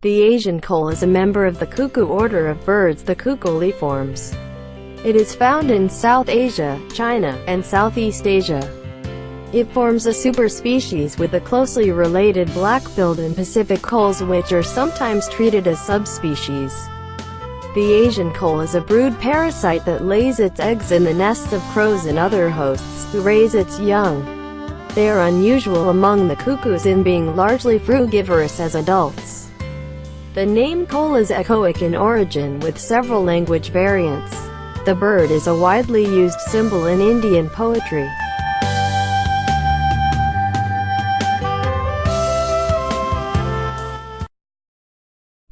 The Asian koel is a member of the cuckoo order of birds, the cuculiformes. It is found in South Asia, China, and Southeast Asia. It forms a superspecies with the closely related black-billed and Pacific koels, which are sometimes treated as subspecies. The Asian koel is a brood parasite that lays its eggs in the nests of crows and other hosts, who raise its young. They are unusual among the cuckoos in being largely frugivorous as adults. The name koel is echoic in origin, with several language variants. The bird is a widely used symbol in Indian poetry.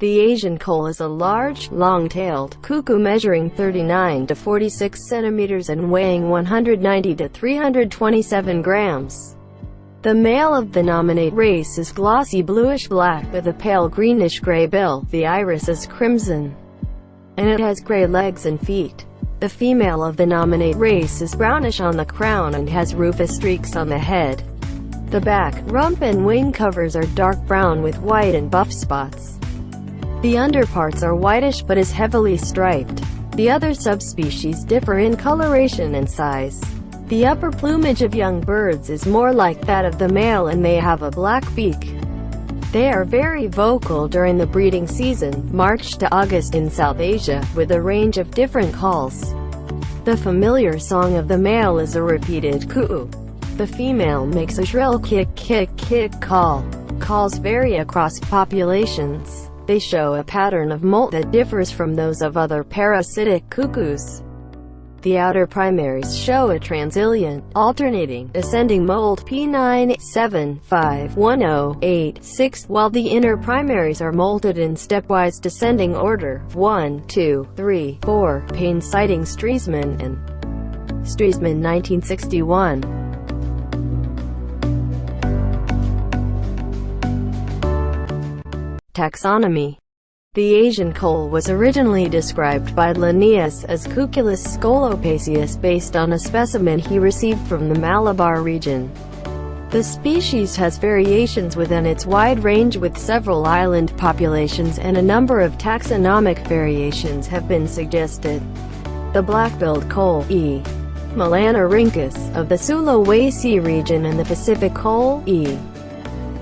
The Asian koel is a large, long-tailed cuckoo measuring 39 to 46 centimeters and weighing 190 to 327 grams. The male of the nominate race is glossy bluish-black with a pale greenish-gray bill. The iris is crimson, and it has gray legs and feet. The female of the nominate race is brownish on the crown and has rufous streaks on the head. The back, rump and wing covers are dark brown with white and buff spots. The underparts are whitish but is heavily striped. The other subspecies differ in coloration and size. The upper plumage of young birds is more like that of the male and they have a black beak. They are very vocal during the breeding season, March to August in South Asia, with a range of different calls. The familiar song of the male is a repeated coo. The female makes a shrill kick call. Calls vary across populations. They show a pattern of molt that differs from those of other parasitic cuckoos. The outer primaries show a transilient, alternating, ascending molt P9, 7, 5, 1, 0, 8, 6, while the inner primaries are molted in stepwise descending order, 1, 2, 3, 4, Payne citing Stresemann and Stresemann 1961. Taxonomy. The Asian koel was originally described by Linnaeus as Cuculus scolopaceus based on a specimen he received from the Malabar region. The species has variations within its wide range with several island populations, and a number of taxonomic variations have been suggested. The black-billed koel, E. melanorhynchus, of the Sulawesi region, and the Pacific koel, E.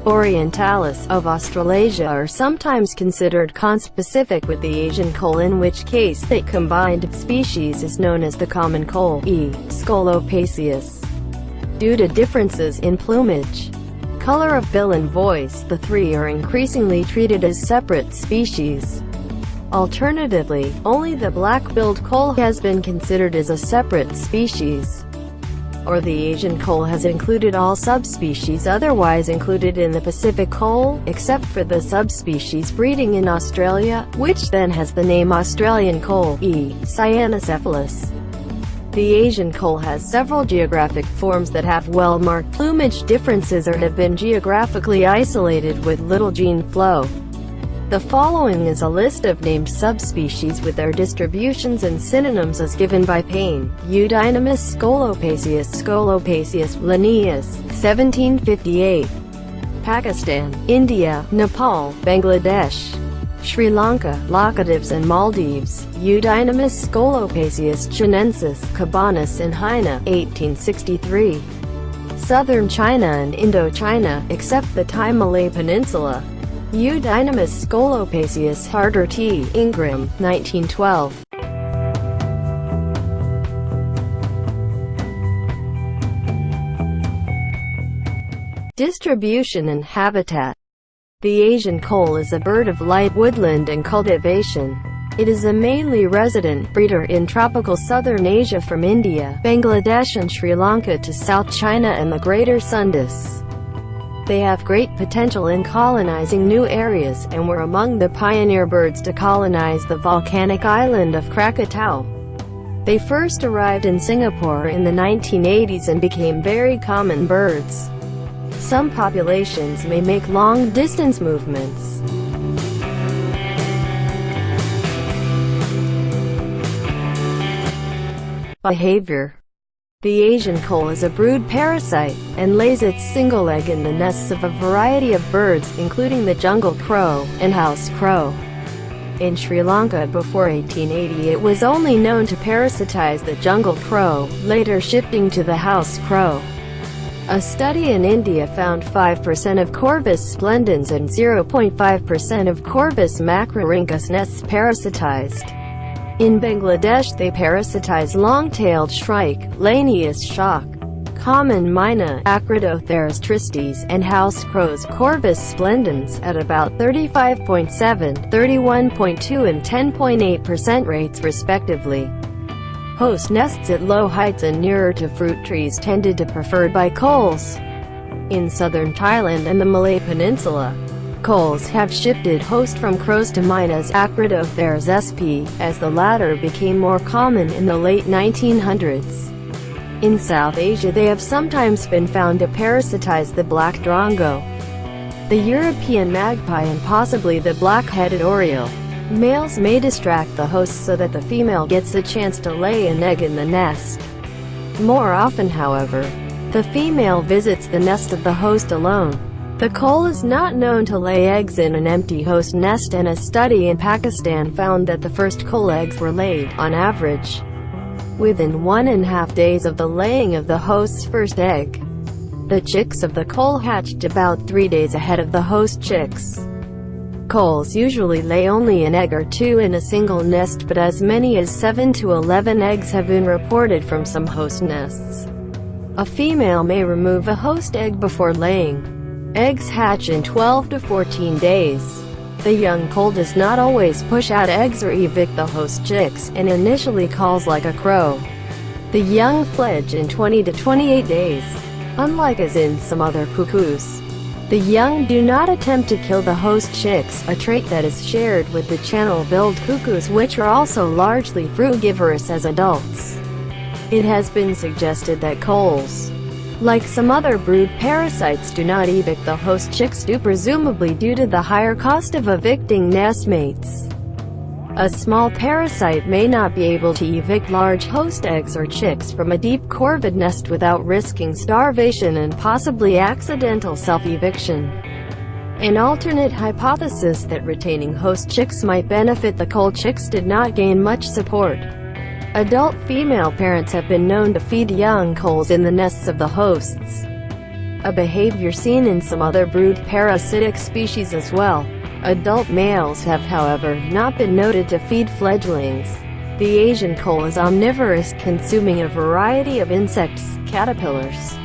orientalis, of Australasia, are sometimes considered conspecific with the Asian koel, in which case the combined species is known as the common koel, E. scolopaceus. Due to differences in plumage, color of bill and voice, the three are increasingly treated as separate species. Alternatively, only the black-billed koel has been considered as a separate species, or the Asian koel has included all subspecies otherwise included in the Pacific koel, except for the subspecies breeding in Australia, which then has the name Australian koel, E. cyanocephalus. The Asian koel has several geographic forms that have well-marked plumage differences or have been geographically isolated with little gene flow. The following is a list of named subspecies with their distributions and synonyms as given by Payne. Eudynamis scolopaceus, Linnaeus, 1758. Pakistan, India, Nepal, Bangladesh, Sri Lanka, Locatives and Maldives. Eudynamis scolopaceus chinensis, Cabanis and Haina, 1863. Southern China and Indochina, except the Thai Malay Peninsula. Eudynamis scolopaceus Harder T. Ingram, 1912. Distribution and habitat. The Asian koel is a bird of light woodland and cultivation. It is a mainly resident breeder in tropical southern Asia from India, Bangladesh and Sri Lanka to South China and the Greater Sundus. They have great potential in colonizing new areas, and were among the pioneer birds to colonize the volcanic island of Krakatau. They first arrived in Singapore in the 1980s and became very common birds. Some populations may make long-distance movements. Behavior. The Asian koel is a brood parasite, and lays its single egg in the nests of a variety of birds, including the jungle crow and house crow. In Sri Lanka before 1880 it was only known to parasitize the jungle crow, later shifting to the house crow. A study in India found 5% of Corvus splendens and 0.5% of Corvus macrorhynchus nests parasitized. In Bangladesh they parasitize long-tailed shrike, Lanius shock, common myna, Acridotheres tristis, and house crows Corvus splendens, at about 35.7, 31.2 and 10.8% rates respectively. Host nests at low heights and nearer to fruit trees tended to preferred by koels. In southern Thailand and the Malay Peninsula, koels have shifted host from crows to mynas, Acridotheres sp, as the latter became more common in the late 1900s. In South Asia they have sometimes been found to parasitize the black drongo, the European magpie and possibly the black-headed oriole. Males may distract the host so that the female gets a chance to lay an egg in the nest. More often, however, the female visits the nest of the host alone. The koel is not known to lay eggs in an empty host nest, and a study in Pakistan found that the first koel eggs were laid, on average, within 1.5 days of the laying of the host's first egg. The chicks of the koel hatched about 3 days ahead of the host chicks. Koels usually lay only an egg or two in a single nest, but as many as 7 to 11 eggs have been reported from some host nests. A female may remove a host egg before laying. Eggs hatch in 12 to 14 days. The young koel does not always push out eggs or evict the host chicks, and initially calls like a crow. The young fledge in 20 to 28 days. Unlike as in some other cuckoos, the young do not attempt to kill the host chicks, a trait that is shared with the channel-billed cuckoos, which are also largely frugivorous as adults. It has been suggested that koels, like some other brood parasites, do not evict the host chicks presumably due to the higher cost of evicting nestmates. A small parasite may not be able to evict large host eggs or chicks from a deep corvid nest without risking starvation and possibly accidental self-eviction. An alternate hypothesis that retaining host chicks might benefit the koel chicks did not gain much support. Adult female parents have been known to feed young koels in the nests of the hosts, a behavior seen in some other brood parasitic species as well. Adult males have, however, not been noted to feed fledglings. The Asian koel is omnivorous, consuming a variety of insects, caterpillars,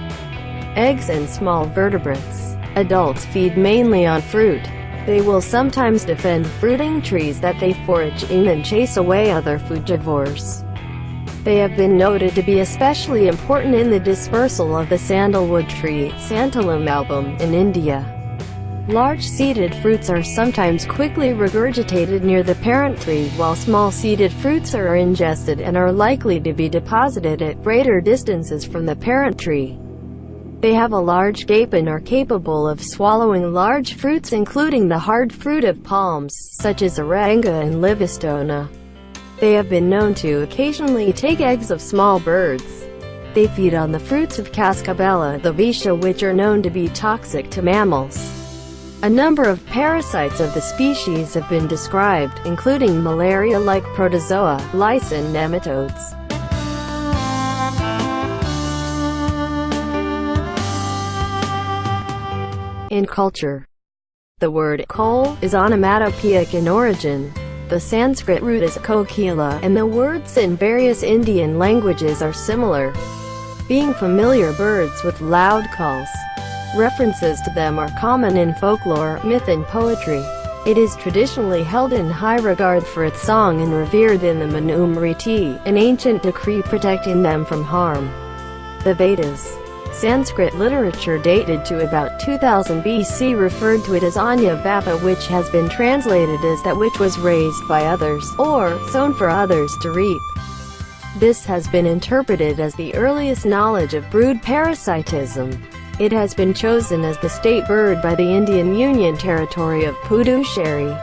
eggs and small vertebrates. Adults feed mainly on fruit. They will sometimes defend fruiting trees that they forage in and chase away other frugivores. They have been noted to be especially important in the dispersal of the sandalwood tree, Santalum album, in India. Large seeded fruits are sometimes quickly regurgitated near the parent tree, while small seeded fruits are ingested and are likely to be deposited at greater distances from the parent tree. They have a large gape and are capable of swallowing large fruits, including the hard fruit of palms, such as Aranga and Livistona. They have been known to occasionally take eggs of small birds. They feed on the fruits of Cascabella, the bisha, which are known to be toxic to mammals. A number of parasites of the species have been described, including malaria-like protozoa, lice and nematodes. In culture, the word koel is onomatopoeic in origin. The Sanskrit root is kokila, and the words in various Indian languages are similar, being familiar birds with loud calls. References to them are common in folklore, myth and poetry. It is traditionally held in high regard for its song and revered in the Manusmriti, an ancient decree protecting them from harm. The Vedas, Sanskrit literature dated to about 2000 BC, referred to it as Anya Bapa, which has been translated as that which was raised by others, or sown for others to reap. This has been interpreted as the earliest knowledge of brood parasitism. It has been chosen as the state bird by the Indian Union Territory of Puducherry.